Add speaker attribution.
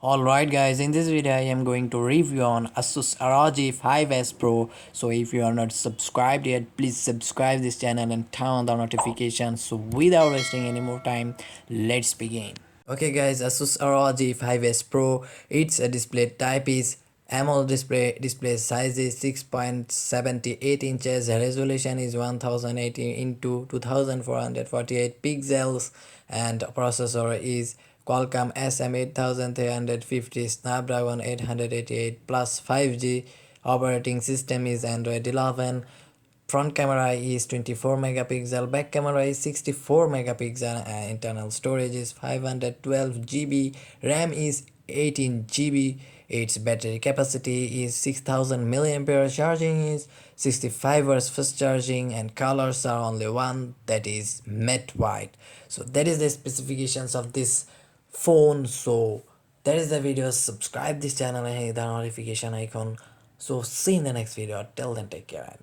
Speaker 1: Alright guys, in this video I am going to review on Asus ROG 5S Pro. So if you are not subscribed yet, please subscribe this channel and turn on the notifications. So without wasting any more time, let's begin. Okay guys, Asus ROG 5S Pro, its a display type is AMOLED display size is 6.78 inches, resolution is 1080 into 2448 pixels, and processor is Qualcomm SM8350 Snapdragon 888 plus 5G. Operating system is Android 11. Front camera is 24 megapixel, back camera is 64 megapixel, and internal storage is 512 GB, RAM is 18 GB. Its battery capacity is 6000 mAh, charging is 65 hours fast charging, and colors are only one, that is matte white. So that is the specifications of this phone. So that is the video. Subscribe this channel and hit the notification icon. So see you in the next video. Till then, take care.